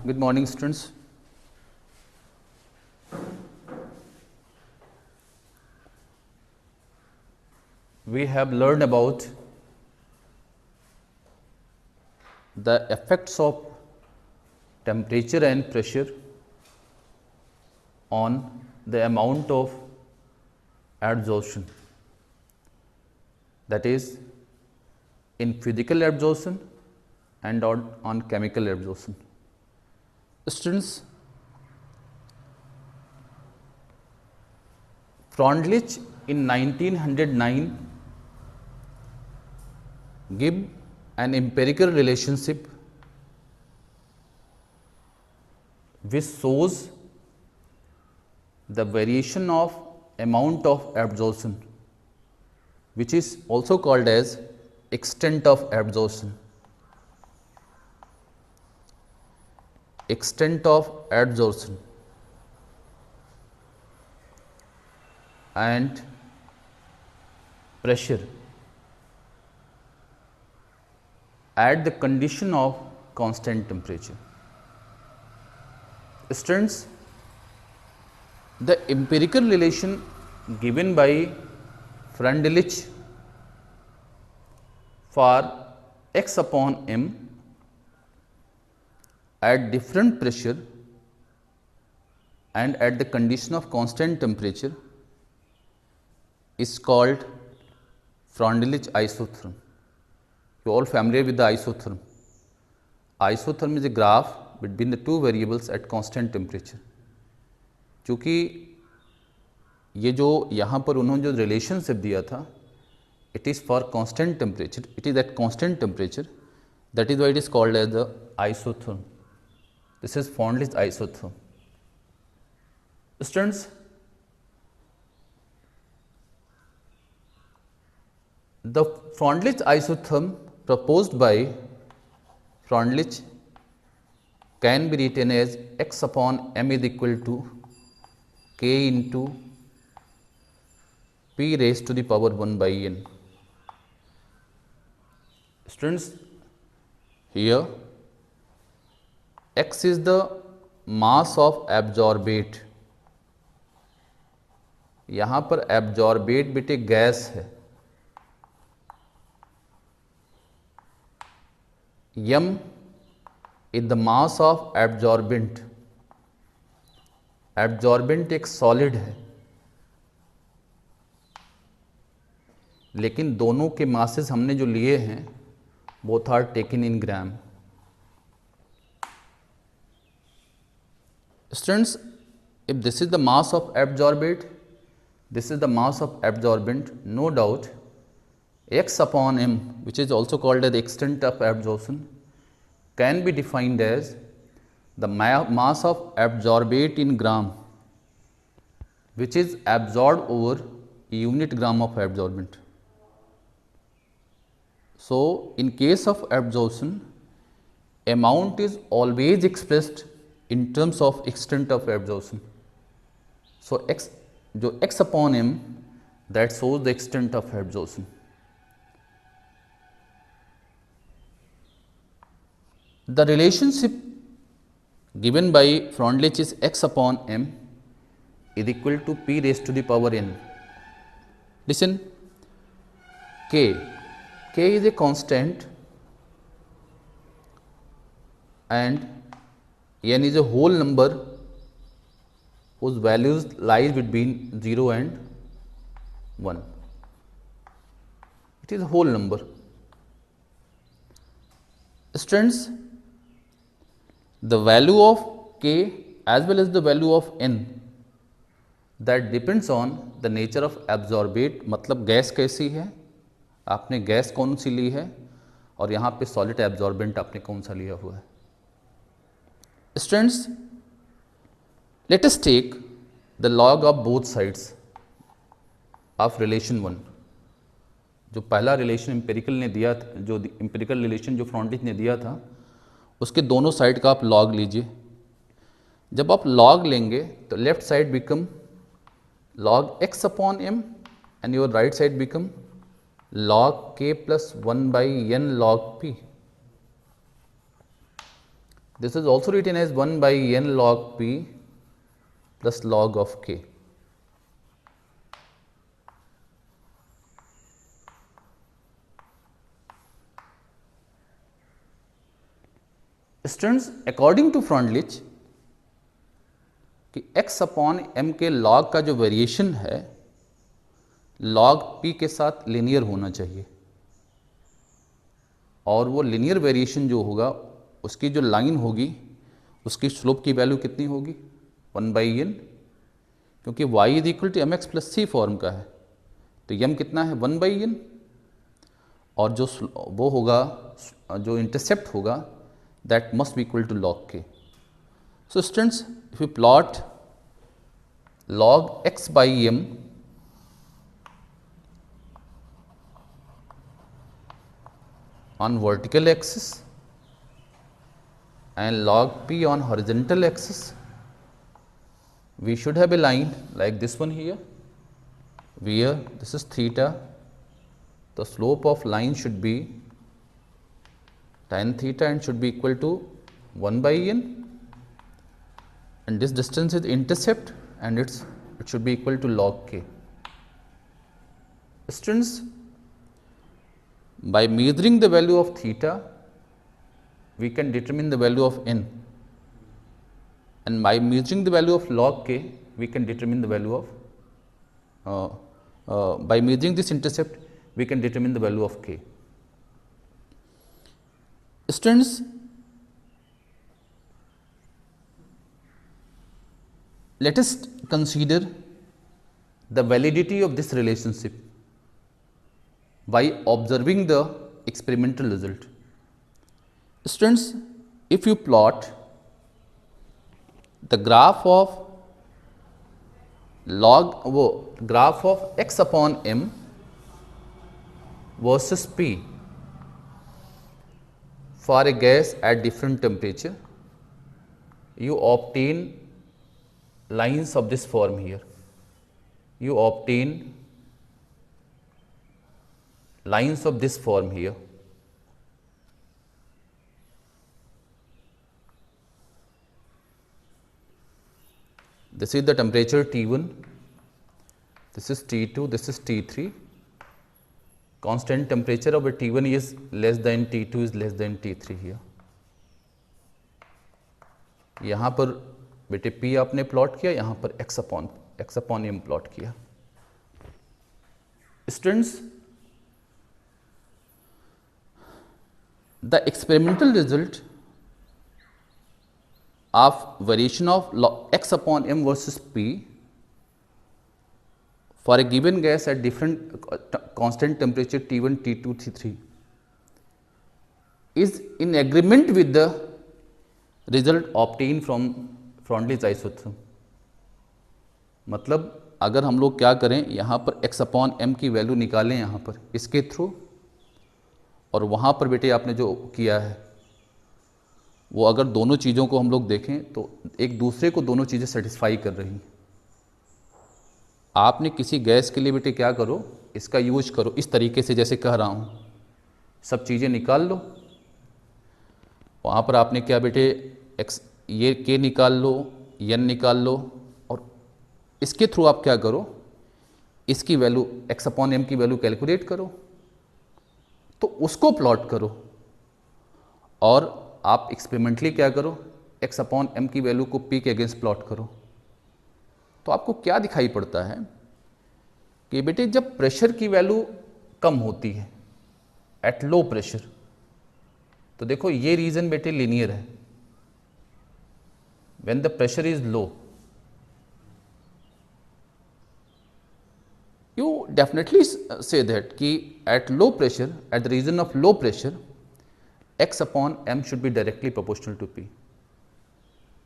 Good morning, students. We have learned about the effects of temperature and pressure on the amount of adsorption, that is in physical absorption and on chemical absorption. Students, Freundlich in 1909 give an empirical relationship which shows the variation of amount of absorption, which is also called as extent of absorption. Extent of adsorption and pressure at the condition of constant temperature. Students, the empirical relation given by Freundlich for x upon m at different pressure and at the condition of constant temperature is called Freundlich isotherm. You are all familiar with the isotherm. Isotherm is a graph between the two variables at constant temperature. चूँकि ये जो यहाँ पर उन्होंने जो relationship दिया था, it is for constant temperature, it is at constant temperature, that is why it is called as the isotherm. This is Freundlich isotherm. Students, the Freundlich isotherm proposed by Freundlich can be written as x upon m is equal to k into p raised to the power 1 by n. Students, here x is the mass of absorbate. यहाँ पर absorbate बेटे gas है. m is the mass of absorbent. Absorbent एक solid है, लेकिन दोनों के masses हमने जो लिए हैं both are taken in gram. Students, if this is the mass of absorbate, this is the mass of absorbent, no doubt x upon m, which is also called as the extent of absorption, can be defined as the mass of absorbate in gram, which is absorbed over unit gram of absorbent. So, in case of absorption, amount is always expressed in terms of extent of absorption. So, x upon m, that shows the extent of absorption. The relationship given by Freundlich is x upon m is equal to p raised to the power n. Listen, k is a constant and n is a whole number whose values lies between 0 and 1. It is a whole number. Students, the value of k as well as the value of n, that depends on the nature of absorbate. मतलब gas कैसी है, आपने gas कौन सी ली है, और यहाँ पे solid absorbent आपने कौन सा लिया हुआ है. Students, let us take the log of both sides of relation 1. जो पहला रिलेशन एम्पेरिकल ने दिया था, जो एम्पेरिकल रिलेशन जो फ्रॉन्टिच ने दिया था, उसके दोनों साइड का आप लॉग लीजिए. जब आप लॉग लेंगे तो left side become log x upon m and your right side become log k plus 1 by n log p. This is also written as 1 by n log p plus log of k. Students, according to Freundlich कि x upon m के log का जो variation है log p के साथ linear होना चाहिए, और वो लीनियर वेरिएशन जो होगा उसकी जो लाइन होगी उसकी स्लोप की वैल्यू कितनी होगी 1 बाई एन, क्योंकि y is equal to m x plus c form का है, तो m कितना है 1 बाई एन, और जो वो होगा जो इंटरसेप्ट होगा that must be equal to log k. So students, if you plot log x by m on vertical axis and log p on horizontal axis, we should have a line like this one here, where this is theta, the slope of line should be tan theta and should be equal to 1 by n, and this distance is intercept and it should be equal to log k. Students, by measuring the value of theta we can determine the value of n, and by measuring the value of log k we can determine the value of by measuring this intercept we can determine the value of k. Students, let us consider the validity of this relationship by observing the experimental result. Students, if you plot the graph of graph of x upon m versus p for a gas at different temperature, you obtain lines of this form here. You obtain lines of this form here. This is the temperature T1, this is T2, this is T3. Constant temperature of a T1 is less than T2 is less than T3 here. यहाँ पर बेटे P आपने plot किया, यहाँ पर x upon m plot किया. Students, the experimental result of variation of x upon m versus p for a given gas at different constant temperature T1, T2, T3 is in agreement with the result obtained from Freundlich isotherm. मतलब अगर हम लोग क्या करें, यहाँ पर x upon m की value निकालें यहाँ पर इसके थ्रू, और वहाँ पर बेटे आपने जो किया है वो अगर दोनों चीज़ों को हम लोग देखें तो एक दूसरे को दोनों चीज़ें सेटिस्फाई कर रही हैं. आपने किसी गैस के लिए बेटे क्या करो, इसका यूज करो इस तरीके से जैसे कह रहा हूँ, सब चीज़ें निकाल लो. वहाँ पर आपने क्या बेटे x ये k निकाल लो, n निकाल लो, और इसके थ्रू आप क्या करो, इसकी वैल्यू x अपॉन m की वैल्यू कैलकुलेट करो, तो उसको प्लॉट करो, और आप एक्सपेरिमेंटली क्या करो, x अपॉन m की वैल्यू को p के अगेंस्ट प्लॉट करो. तो आपको क्या दिखाई पड़ता है कि बेटे जब प्रेशर की वैल्यू कम होती है एट लो प्रेशर, तो देखो ये रीजन बेटे लीनियर है. When the pressure is low, you definitely say that कि at low pressure, at the region of low pressure, x upon m should be directly proportional to p.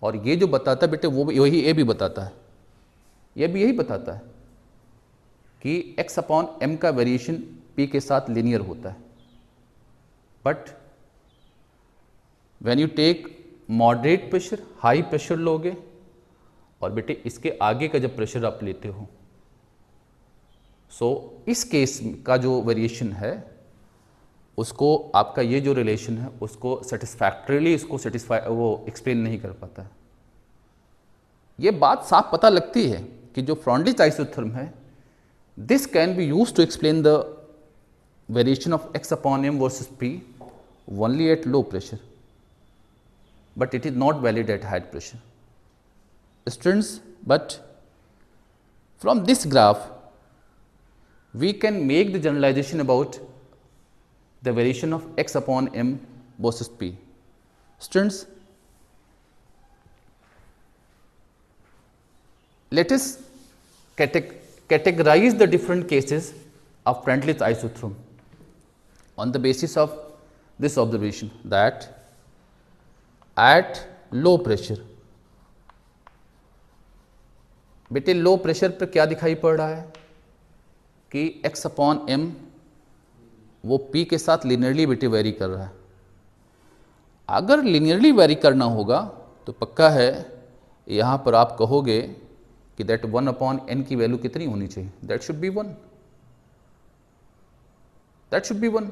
और ये जो बताता है बेटे वो यही ये भी बताता है, ये भी यही बताता है कि x अपॉन m का वेरिएशन p के साथ लीनियर होता है. But when you take moderate pressure, high pressure लोगे, और बेटे इसके आगे का जब प्रेशर आप लेते हो, सो इस केस का जो वेरिएशन है उसको आपका ये जो रिलेशन है उसको सेटिस्फैक्टरीली इसको वो एक्सप्लेन नहीं कर पाता है। ये बात साफ पता लगती है कि जो फ्रॉन्डलिच आइसोथर्म है, this can be use to explain the variation of x upon m versus p only at low pressure, but it is not valid at high pressure. Students, but from this graph we can make the generalization about the variation of x upon m versus p. Students, let us categorize the different cases of Freundlich isotherm on the basis of this observation that at low pressure, बेटे low pressure पर क्या दिखाई पड़ रहा है कि x upon m वो p के साथ लिनियरली बेटे वेरी कर रहा है। अगर लिनियरली वेरी करना होगा तो पक्का है यहाँ पर आप कहोगे कि दैट 1 अपॉन n की वैल्यू कितनी होनी चाहिए, that should be 1, that should be 1।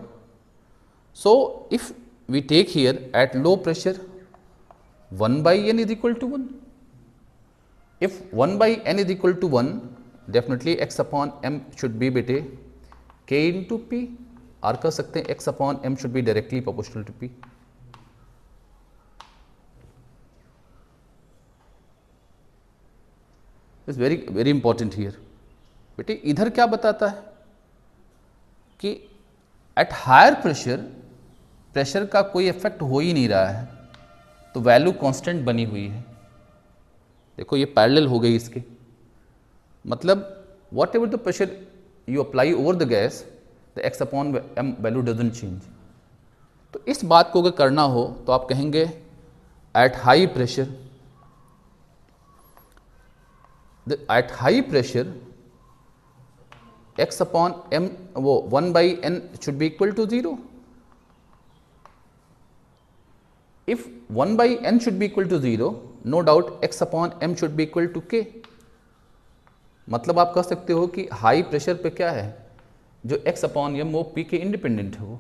So if we take here at low pressure 1 by n is equal to 1. If 1 by n is equal to 1, definitely x upon m should be बेटे k into p, और कह सकते हैं x upon m should be directly proportional to p. It's very important here. बेटे इधर क्या बताता है कि एट हायर प्रेशर का कोई इफेक्ट हो ही नहीं रहा है, तो वैल्यू कांस्टेंट बनी हुई है। देखो ये पैरेलल हो गई इसके, मतलब whatever the pressure you apply over the gas, the x upon m value doesn't change. तो इस बात को अगर करना हो तो आप कहेंगे at high pressure x upon m वो 1 by n should be equal to 0। If 1 by n should be equal to 0, no doubt x upon m should be equal to k. मतलब आप कह सकते हो कि हाई प्रेशर पे क्या है, जो x अपॉन m वो p के इंडिपेंडेंट है। वो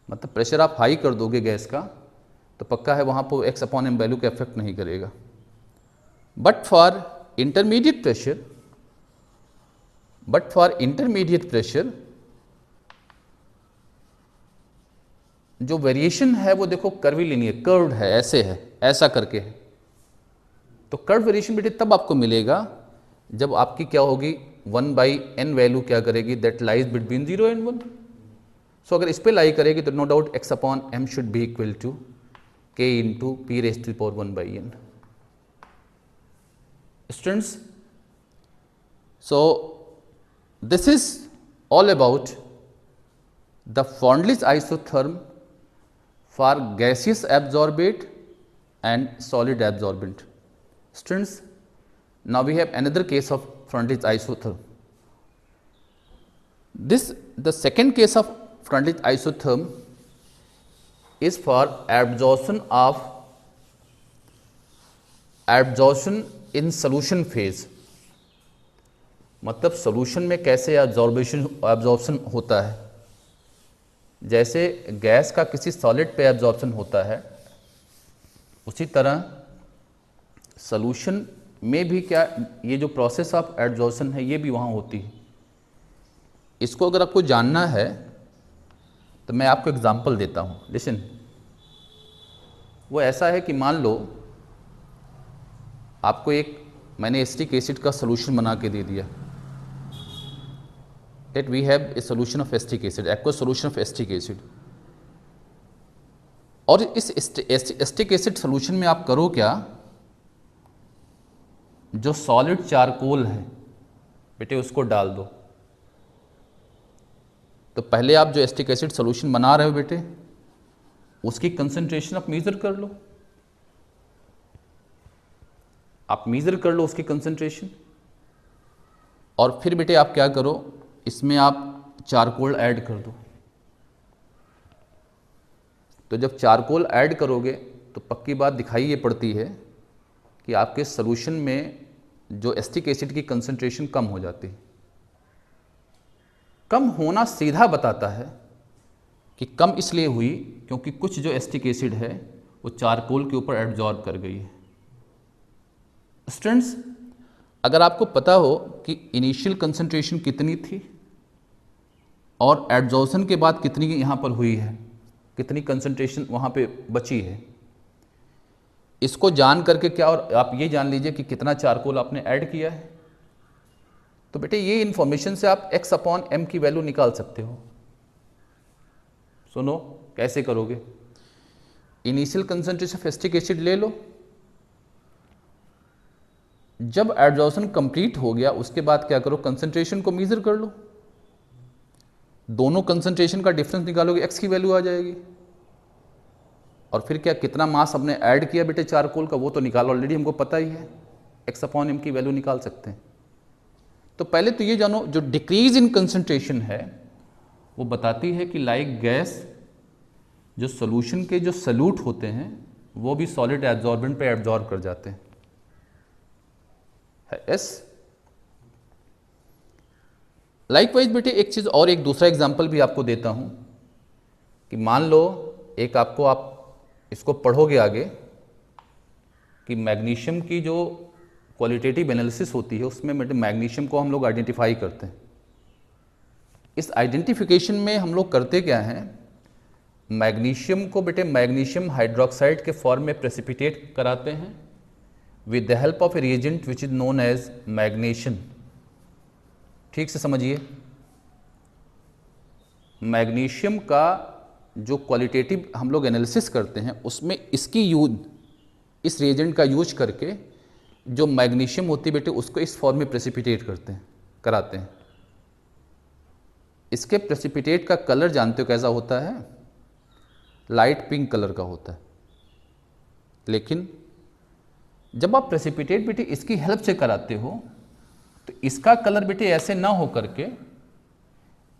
मतलब प्रेशर आप हाई कर दोगे गैस का तो पक्का है वहाँ पर x अपॉन m वैल्यू का इफेक्ट नहीं करेगा। बट फॉर इंटरमीडिएट प्रेशर जो वेरिएशन है वो देखो कर्वीलिनियर कर्व्ड है, ऐसे है, ऐसा करके है। तो कर्व वेरिएशन बेटे तब आपको मिलेगा जब आपकी क्या होगी 1 by n वैल्यू क्या करेगी, that lies between 0 and 1। So अगर इस पे लाई करेगी तो no doubt x upon m should be equal to k into p raise to power 1 by n। Students, so this is all about the Freundlich isotherm for gaseous absorbate and solid absorbent. Students, now we have another case of Freundlich isotherm. The second case of Freundlich isotherm is for absorption in solution phase. मतलब solution में कैसे absorption होता है। जैसे gas का किसी solid पे absorption होता है, उसी तरह सॉल्यूशन में भी क्या ये जो प्रोसेस ऑफ एब्जॉर्प्शन है ये भी वहाँ होती है। इसको अगर आपको जानना है तो मैं आपको एग्जांपल देता हूँ। लिसन, वो ऐसा है कि मान लो आपको मैंने एसिटिक एसिड का सॉल्यूशन बना के दे दिया, that we have a solution of acetic acid, aqueous solution of acetic acid। और इस एसिटिक एसिड सॉल्यूशन में आप करो क्या, जो सॉलिड चारकोल है बेटे उसको डाल दो। तो पहले आप जो एसिटिक एसिड सॉल्यूशन बना रहे हो बेटे उसकी कंसंट्रेशन आप मेजर कर लो, उसकी कंसंट्रेशन। और फिर बेटे आप क्या करो, इसमें आप चारकोल ऐड कर दो। तो जब चारकोल ऐड करोगे तो पक्की बात दिखाई ये पड़ती है कि आपके सॉल्यूशन में जो एसिटिक एसिड की कंसंट्रेशन कम हो जाती है। कम होना सीधा बताता है कि कम इसलिए हुई क्योंकि कुछ जो एसिटिक एसिड है वो चारकोल के ऊपर एब्जॉर्ब कर गई है। स्टूडेंट्स, अगर आपको पता हो कि इनिशियल कंसंट्रेशन कितनी थी और एब्जॉर्प्शन के बाद कितनी यहाँ पर हुई है, कितनी कंसंट्रेशन वहाँ पे बची है, इसको जान करके क्या, और आप ये जान लीजिए कि कितना चारकोल आपने ऐड किया है, तो बेटे ये इन्फॉर्मेशन से आप x/m की वैल्यू निकाल सकते हो। सुनो कैसे करोगे। Initial concentration of acetic acid ले लो, जब एब्जॉर्प्शन कंप्लीट हो गया उसके बाद क्या करो, कंसंट्रेशन को मेजर कर लो, दोनों कंसंट्रेशन का डिफरेंस निकालोगे, x की वैल्यू आ जाएगी। और फिर क्या, कितना मास हमने ऐड किया बेटे चारकोल का, वो तो निकाल ऑलरेडी हमको पता ही है, x/m की वैल्यू निकाल सकते हैं। तो पहले तो ये जानो, जो डिक्रीज इन कंसंट्रेशन है वो बताती है कि लाइक गैस जो सॉल्यूशन के जो सल्यूट होते हैं वो भी सॉलिड एब्जॉर्बेंट पे एब्जॉर्ब कर जाते हैं, एस। लाइकवाइज बेटे एक चीज़ और, एक दूसरा एग्जांपल भी आपको देता हूं कि मान लो एक आपको, आप इसको पढ़ोगे आगे कि मैग्नीशियम की जो क्वालिटेटिव एनालिसिस होती है उसमें मैग्नीशियम को हम लोग आइडेंटिफाई करते हैं। इस आइडेंटिफिकेशन में हम लोग करते क्या हैं, मैग्नीशियम को बेटे मैग्नीशियम हाइड्रोक्साइड के फॉर्म में प्रेसिपिटेट कराते हैं with the help of a reagent which is known as magnesium. ठीक से समझिए, मैग्नीशियम का जो क्वालिटेटिव हम लोग एनालिसिस करते हैं उसमें इसकी यूज, इस रिएजेंट का यूज करके जो मैग्नीशियम होती है बेटे उसको इस फॉर्म में प्रेसिपिटेट कराते हैं। इसके प्रेसिपिटेट का कलर जानते हो कैसा होता है, लाइट पिंक कलर का होता है। लेकिन जब आप प्रेसिपिटेट बेटे इसकी हेल्प से कराते हो तो इसका कलर बेटे ऐसे ना हो करके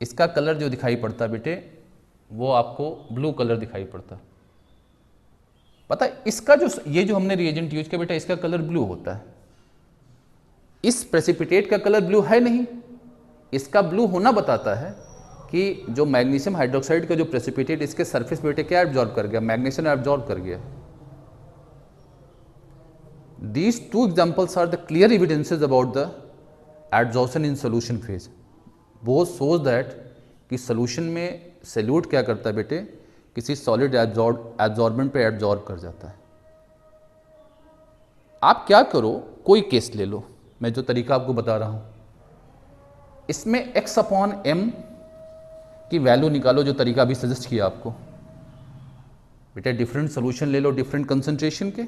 इसका कलर जो दिखाई पड़ता बेटे वो आपको ब्लू कलर दिखाई पड़ता। पता है इसका जो, ये जो हमने रिएजेंट यूज किया बेटा इसका कलर ब्लू होता है, इस प्रेसिपिटेट का कलर ब्लू है नहीं। इसका ब्लू होना बताता है कि जो मैग्नीशियम हाइड्रोक्साइड का जो प्रेसिपिटेट इसके सरफेस बेटे क्या एब्जॉर्ब कर गया, मैग्नीशियम एब्जॉर्ब कर गया। These two examples are the clear evidences about the adsorption in solution phase. Both shows that कि solution में सल्यूट क्या करता है बेटे, किसी सॉलिड एब्जॉर्बेंट पे एब्जॉर्ब कर जाता है। आप क्या करो, कोई केस ले लो, मैं जो तरीका आपको बता रहा हूं इसमें x/m की वैल्यू निकालो, जो तरीका अभी सजेस्ट किया आपको। बेटे डिफरेंट सोल्यूशन ले लो डिफरेंट कंसंट्रेशन के,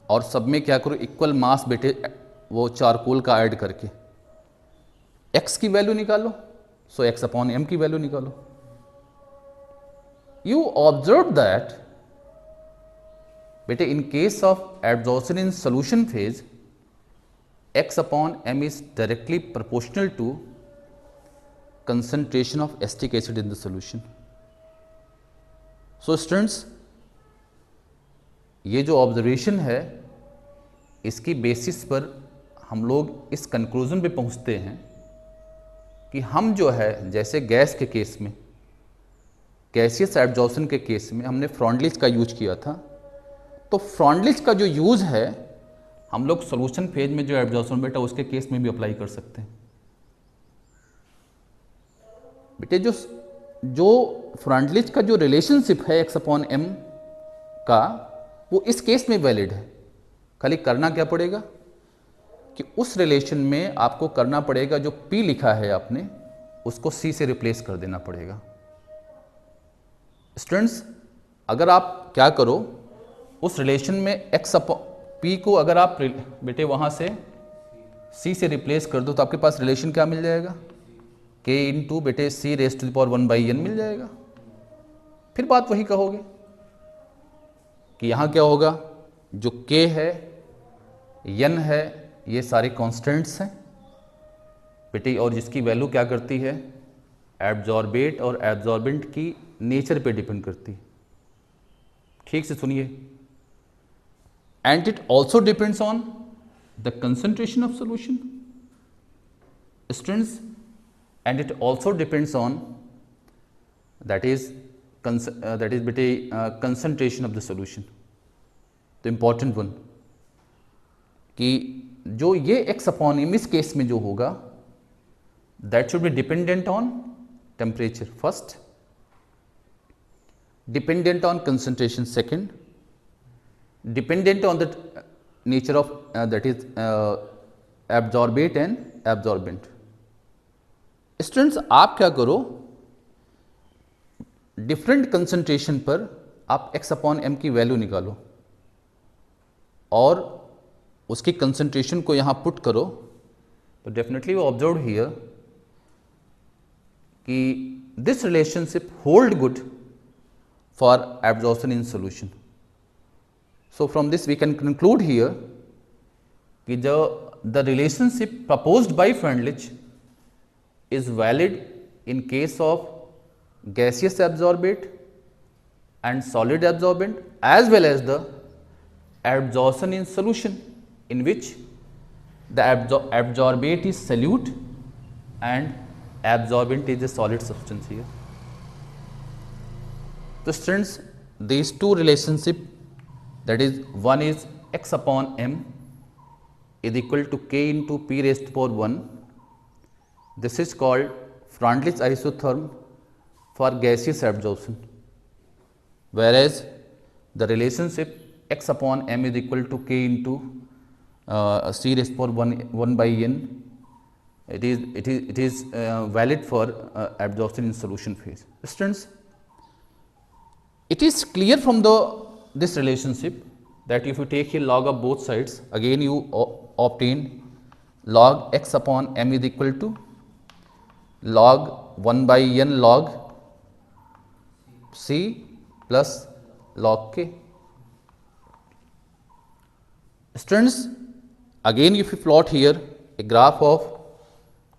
और सब में क्या करो, इक्वल मास बेटे वो चारकोल का ऐड करके x की वैल्यू निकालो, सो x/m की वैल्यू निकालो। यू ऑब्जर्व दैट बेटे in case of absorption in solution phase x/m is directly proportional to concentration of acetic acid in the solution. So students, ये जो ऑब्जर्वेशन है इसकी बेसिस पर हम लोग इस कंक्लूजन पे पहुंचते हैं कि हम जो है, जैसे गैस के केस में, गैसियस एब्जॉर्प्शन के केस में हमने फ्रॉन्डलिच का यूज किया था, तो फ्रॉन्डलिच का जो यूज है हम लोग सॉल्यूशन फेज में जो एब्जॉर्प्शन बेटा उसके केस में भी अप्लाई कर सकते हैं। बेटे जो फ्रॉन्डलिच का जो रिलेशनशिप है x/m का, वो इस केस में वैलिड है। खाली करना क्या पड़ेगा कि उस रिलेशन में आपको करना पड़ेगा, जो P लिखा है आपने उसको C से रिप्लेस कर देना पड़ेगा। स्टूडेंट्स, अगर आप क्या करो, उस रिलेशन में P को अगर आप बेटे वहां से C से रिप्लेस कर दो तो आपके पास रिलेशन क्या मिल जाएगा, K इंटू बेटे C⁻1/n मिल जाएगा। फिर बात वही कहोगे कि यहां क्या होगा, जो K है, n है, ये सारे कांस्टेंट्स हैं बेटे, और जिसकी वैल्यू क्या करती है, एब्जॉर्बेट और एब्जॉर्बेंट की नेचर पे डिपेंड करती है। ठीक से सुनिए, and it also depends on the concentration of solution. Students, and it also depends on that is बेटे कंसंट्रेशन ऑफ द सॉल्यूशन। तो इम्पॉर्टेंट वन कि जो ये एक्स अपॉन एम इस केस में जो होगा that should be dependent on temperature first, dependent on concentration second, dependent on the nature of that is absorbent and absorbent. Students आप क्या करो, डिफरेंट कंसंट्रेशन पर आप एक्स अपॉन एम की वैल्यू निकालो और उसकी कंसंट्रेशन को यहाँ पुट करो, तो डेफिनेटली वो ऑब्जर्व हियर कि this relationship hold good for absorption in solution. So from this we can conclude here कि जो the relationship proposed by Freundlich is valid in case of gaseous absorbate and solid absorbent as well as the absorption in solution in which the absorbate is solute and absorbent is a solid substance here. So students, these two relationship, that is one is x upon m is equal to k into p raised to power 1. This is called Freundlich isotherm for gaseous absorption, whereas the relationship x upon m is equal to k into c raised to power 1 by n. It is valid for absorption in solution phase. Students, it is clear from this relationship that if you take here log of both sides, again you obtain log x upon m is equal to log 1 by n log c plus log k. Students, again if you plot here a graph of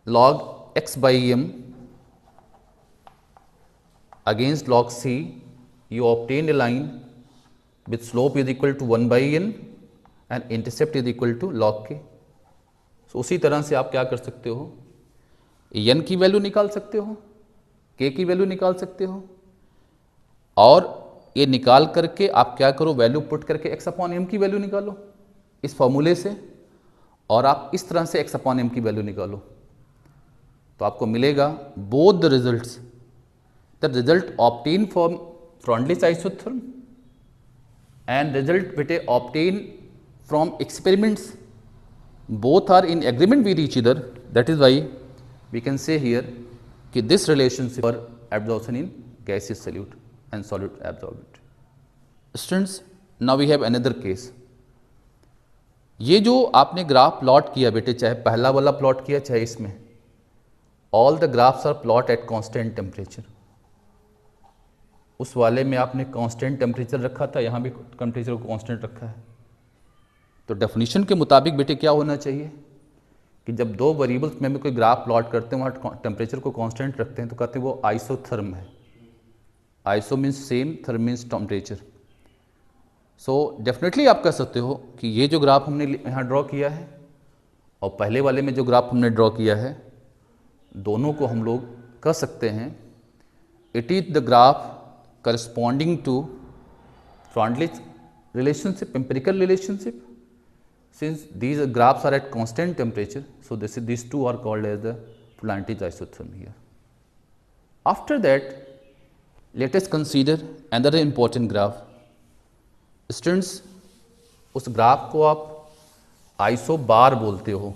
log x by m against log c, you obtain a line with slope is equal to 1 by n and intercept is equal to log k. So उसी तरह से आप क्या कर सकते हो, n की value निकाल सकते हो, k की वैल्यू निकाल सकते हो, और ये निकाल करके आप क्या करो, वैल्यू पुट करके x अपॉन m की वैल्यू निकालो इस फॉर्मूले से, और आप इस तरह से x अपॉन m की वैल्यू निकालो, तो आपको मिलेगा both the results, the result obtain from Freundlich isotherm and result beta obtain from experiments, both are in agreement with each other. That is why we can say here कि this relationship for absorption in gaseous solute and solid absorbent. Students, now we have another case. ये जो आपने graph plot किया बेटे, चाहे पहला वाला plot किया चाहे इसमें, all the graphs are plot at constant temperature. उस वाले में आपने कांस्टेंट टेम्परेचर रखा था, यहाँ भी टेम्परेचर को कांस्टेंट रखा है। तो डेफिनेशन के मुताबिक बेटे क्या होना चाहिए कि जब दो वेरिएबल्स में कोई ग्राफ प्लॉट करते हैं वहाँ टेम्परेचर को कांस्टेंट रखते हैं तो कहते हैं वो आइसोथर्म है। Iso means same, therm means temperature. So definitely आप कह सकते हो कि ये जो ग्राफ हमने यहाँ ड्रॉ किया है और पहले वाले में जो ग्राफ हमने ड्रॉ किया है, दोनों को हम लोग कह सकते हैं it is the graph corresponding to Freundlich relationship, empirical relationship. Since these graphs are at constant temperature, so these two are called as the Freundlich isotherm here. After that, let us consider another important graph. Students, उस graph को आप iso बार बोलते हो।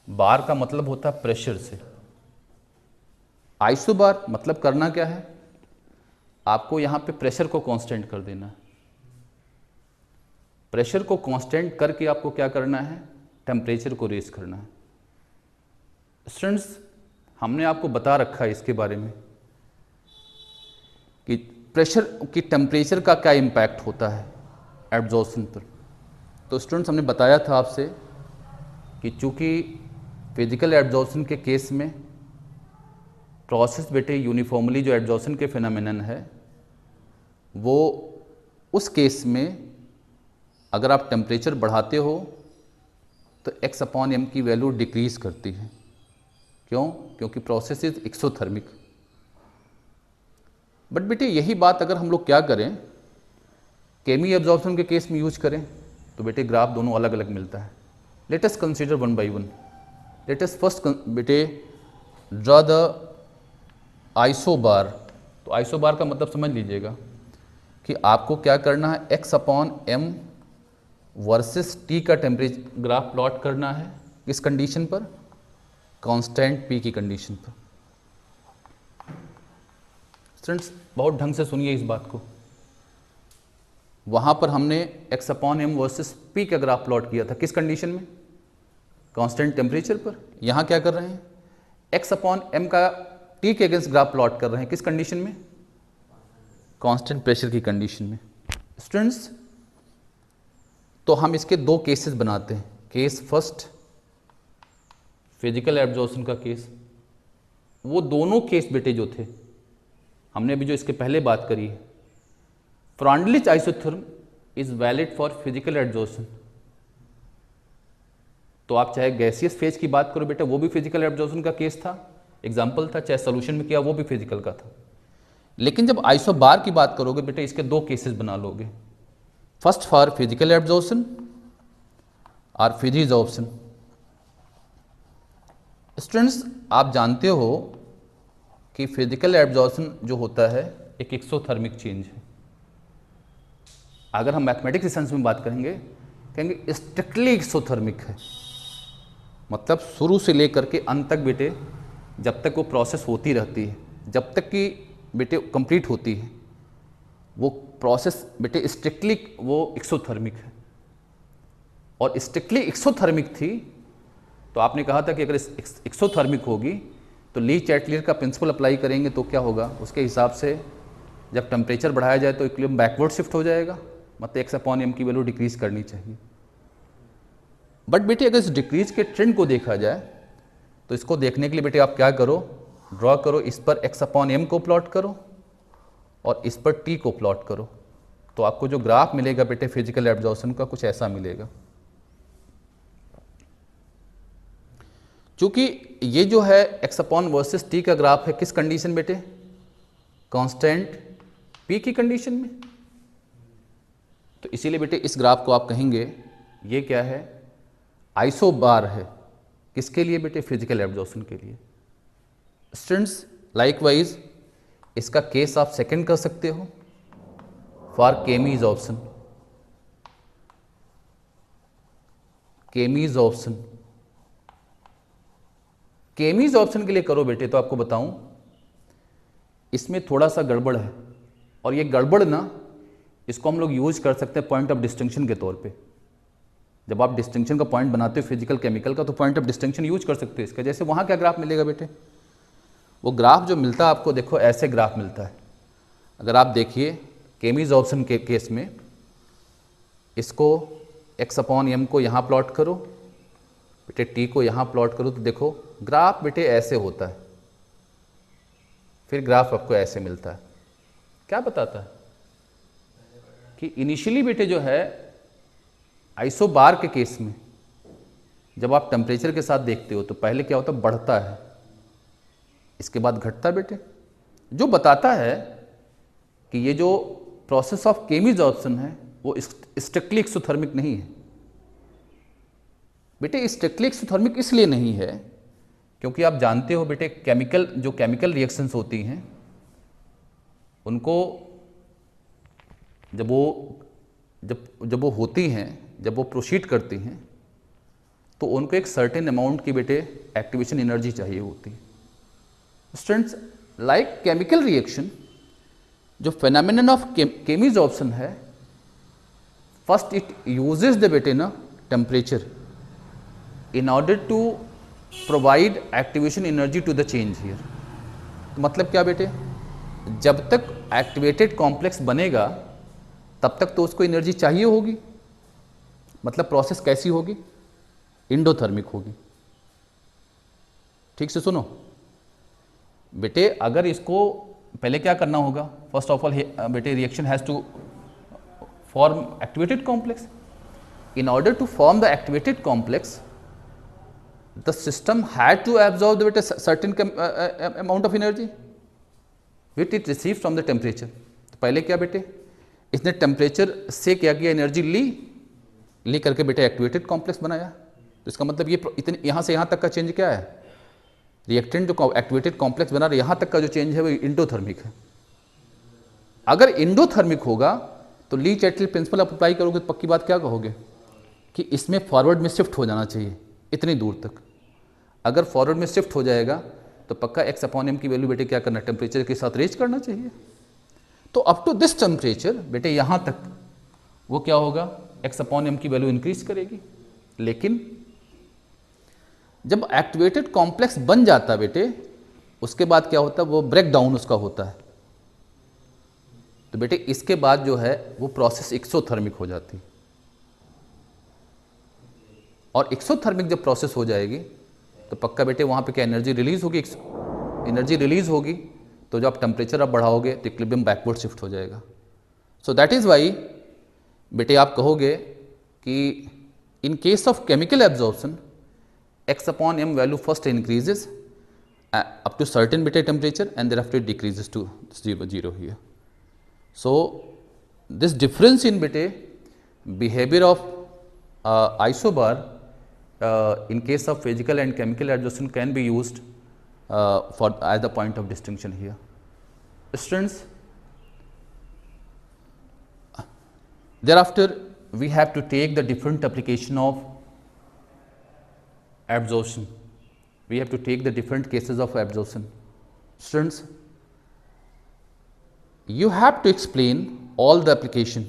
बार का मतलब होता है pressure से। आइसो बार मतलब करना क्या है, आपको यहाँ पे प्रेशर को कांस्टेंट कर देना है। प्रेशर को कांस्टेंट करके आपको क्या करना है, टेम्परेचर को रेज करना है। स्टूडेंट्स, हमने आपको बता रखा है इसके बारे में कि प्रेशर की टेम्परेचर का क्या इम्पैक्ट होता है एब्जॉर्प्शन पर। तो स्टूडेंट्स, हमने बताया था आपसे कि चूँकि फिजिकल एब्जॉर्प्शन के केस में प्रोसेस बेटे यूनिफॉर्मली जो एब्जॉर्प्शन के फिनोमेनन है, वो उस केस में अगर आप टेम्परेचर बढ़ाते हो तो x अपॉन m की वैल्यू डिक्रीज करती है। क्यों? क्योंकि प्रोसेस इज एक्सोथर्मिक। बट बेटे यही बात अगर हम लोग क्या करें, केमी एब्जॉर्प्शन के केस में यूज करें तो बेटे ग्राफ दोनों अलग अलग मिलता है। Let us consider one by one. Let us first बेटे ड्रॉ द आइसोबार। तो आइसोबार का मतलब समझ लीजिएगा कि आपको क्या करना है, x/m वर्सेस t का टेम्परेचर ग्राफ प्लॉट करना है। किस कंडीशन पर? कांस्टेंट p की कंडीशन पर। स्टूडेंट्स बहुत ढंग से सुनिए इस बात को। वहाँ पर हमने x/m वर्सेस p का ग्राफ प्लॉट किया था, किस कंडीशन में? कांस्टेंट टेम्परेचर पर। यहाँ क्या कर रहे हैं, x/m का t के अगेंस्ट ग्राफ प्लॉट कर रहे हैं, किस कंडीशन में? कांस्टेंट प्रेशर की कंडीशन में। स्टूडेंट्स तो हम इसके दो केसेस बनाते हैं। केस फर्स्ट, फिजिकल एब्जॉर्प्शन का केस। वो दोनों केस बेटे जो थे, हमने अभी जो इसके पहले बात करी है, Freundlich isotherm is valid for physical absorption. तो आप चाहे गैसियस फेज की बात करो बेटा, वो भी फिजिकल एब्जॉर्प्शन का केस था, एग्जाम्पल था, चाहे सोल्यूशन में किया वो भी फिजिकल का था। लेकिन जब आइसोबार की बात करोगे बेटा, इसके दो केसेस बना लोगे, फर्स्ट फॉर फिजिकल एब्जॉर्प्शन और फिजिजॉर्प्शन। स्टूडेंट्स आप जानते हो कि फिजिकल एब्जॉर्प्शन जो होता है एक एक्सोथर्मिक चेंज है। अगर हम मैथमेटिक्स सेंस में बात कहेंगे स्ट्रिक्टली एक्सोथर्मिक है। मतलब शुरू से लेकर के अंत तक बेटे, जब तक वो प्रोसेस होती रहती है, जब तक कि बेटे कंप्लीट होती है, वो प्रोसेस बेटे स्ट्रिक्टली वो एक्सोथर्मिक है। और स्ट्रिक्टली एक्सोथर्मिक थी तो आपने कहा था कि अगर एक्सोथर्मिक होगी तो ली चैटलियर का प्रिंसिपल अप्लाई करेंगे तो क्या होगा, उसके हिसाब से जब टेम्परेचर बढ़ाया जाए तो इक्विलिब्रियम बैकवर्ड शिफ्ट हो जाएगा, मतलब x/m की वैल्यू डिक्रीज करनी चाहिए। बट बेटे अगर इस डिक्रीज के ट्रेंड को देखा जाए तो इसको देखने के लिए बेटे आप क्या करो, ड्रॉ करो, इस पर x/m को प्लॉट करो और इस पर t को प्लॉट करो, तो आपको जो ग्राफ मिलेगा बेटे फिजिकल एब्जॉर्प्शन का कुछ ऐसा मिलेगा। चूंकि ये जो है x/m वर्सेस t का ग्राफ है, किस कंडीशन बेटे? कांस्टेंट p की कंडीशन में। तो इसीलिए बेटे इस ग्राफ को आप कहेंगे ये क्या है, आइसोबार है। किसके लिए बेटे? फिजिकल एब्जॉर्प्शन के लिए। स्टूडेंट्स लाइकवाइज इसका केस आप सेकंड कर सकते हो फॉर केमीजॉर्प्शन। केमीजॉर्प्शन केमीजॉर्प्शन के लिए करो बेटे तो आपको बताऊं इसमें थोड़ा सा गड़बड़ है, और ये गड़बड़ ना इसको हम लोग यूज कर सकते हैं पॉइंट ऑफ डिस्टिंक्शन के तौर पे। जब आप डिस्टिंक्शन का पॉइंट बनाते हो फिजिकल केमिकल का, तो पॉइंट ऑफ डिस्टिंक्शन यूज कर सकते हो इसका। जैसे वहाँ क्या ग्राफ मिलेगा बेटे, वो ग्राफ जो मिलता है आपको, देखो ऐसे ग्राफ मिलता है। अगर आप देखिए केमीजॉर्प्शन के केस में, इसको x/m को यहाँ प्लॉट करो बेटे, t को यहाँ प्लॉट करो, तो देखो ग्राफ बेटे ऐसे होता है। फिर ग्राफ आपको ऐसे मिलता है। क्या बताता है कि इनिशियली बेटे जो है आइसोबार के केस में जब आप टेम्परेचर के साथ देखते हो तो पहले क्या होता है, बढ़ता है, इसके बाद घटता है बेटे, जो बताता है कि ये जो प्रोसेस ऑफ केमीजॉर्प्शन है वो स्ट्रिक्टली एक्सोथर्मिक नहीं है। बेटे स्ट्रिक्टली एक्सोथर्मिक इसलिए नहीं है क्योंकि आप जानते हो बेटे केमिकल रिएक्शंस होती हैं, उनको जब वो होती हैं, जब वो प्रोसीड करती हैं, तो उनको एक सर्टेन अमाउंट की बेटे एक्टिवेशन एनर्जी चाहिए होती है। स्टूडेंट्स लाइक केमिकल रिएक्शन, जो फेनोमेनन ऑफ केमीजॉर्प्शन है, फर्स्ट इट यूजेस द बेटे ना temperature in order to provide activation energy to the change here। तो मतलब क्या बेटे, जब तक एक्टिवेटेड कॉम्प्लेक्स बनेगा तब तक तो उसको एनर्जी चाहिए होगी। मतलब प्रोसेस कैसी होगी, इंडोथर्मिक होगी। ठीक से सुनो बेटे, अगर इसको पहले क्या करना होगा, फर्स्ट ऑफ ऑल बेटे reaction has to form activated complex. In order to form the activated complex the system had to absorb the certain amount of energy। Which it receive from the temperature. तो पहले क्या बेटे, इसने temperature से क्या किया, energy ली करके बेटे एक्टिवेटेड कॉम्प्लेक्स बनाया। तो इसका मतलब ये इतने यहाँ से यहाँ तक का चेंज क्या है, रिएक्टेंट जो एक्टिवेटेड कॉम्प्लेक्स बना रहा है यहाँ तक का जो चेंज है वो इंडोथर्मिक है। अगर इंडोथर्मिक होगा तो ली चैटल प्रिंसिपल आप अप्लाई करोगे तो पक्की बात क्या कहोगे कि इसमें फॉरवर्ड में शिफ्ट हो जाना चाहिए इतनी दूर तक। अगर फॉरवर्ड में शिफ्ट हो जाएगा तो पक्का x/m की वैल्यू बेटे क्या करना, टेम्परेचर के साथ रेज करना चाहिए। तो अप टू दिस टेम्परेचर बेटे यहाँ तक वो क्या होगा, x/m की वैल्यू इंक्रीज करेगी। लेकिन जब एक्टिवेटेड कॉम्प्लेक्स बन जाता है बेटे, उसके बाद क्या होता है, वो ब्रेक डाउन उसका होता है। तो बेटे इसके बाद जो है वो प्रोसेस एक्सोथर्मिक हो जाती है। और एक्सोथर्मिक जब प्रोसेस हो जाएगी तो पक्का बेटे वहाँ पे क्या एनर्जी रिलीज होगी, एनर्जी रिलीज होगी तो जब आप टेम्परेचर आप बढ़ाओगे तो इक्विलिब्रियम बैकवर्ड शिफ्ट हो जाएगा। सो दैट इज़ वाई बेटे आप कहोगे कि in case of chemical absorption x/m value first increases up to certain beta temperature and thereafter it decreases to 0 here. So this difference in beta behavior of isobar in case of physical and chemical adsorption can be used for as the point of distinction here. Students, thereafter we have to take the different application of absorption. We have to take the different cases of absorption. Students, you have to explain all the application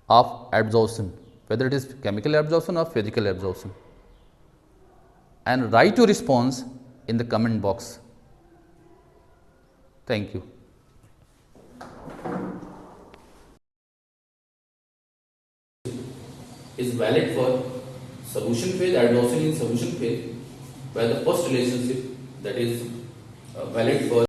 of absorption, whether it is chemical absorption or physical absorption, and write your response in the comment box. Thank you. Is valid for solution phase, adsorption in solution phase, where the first relationship that is valid for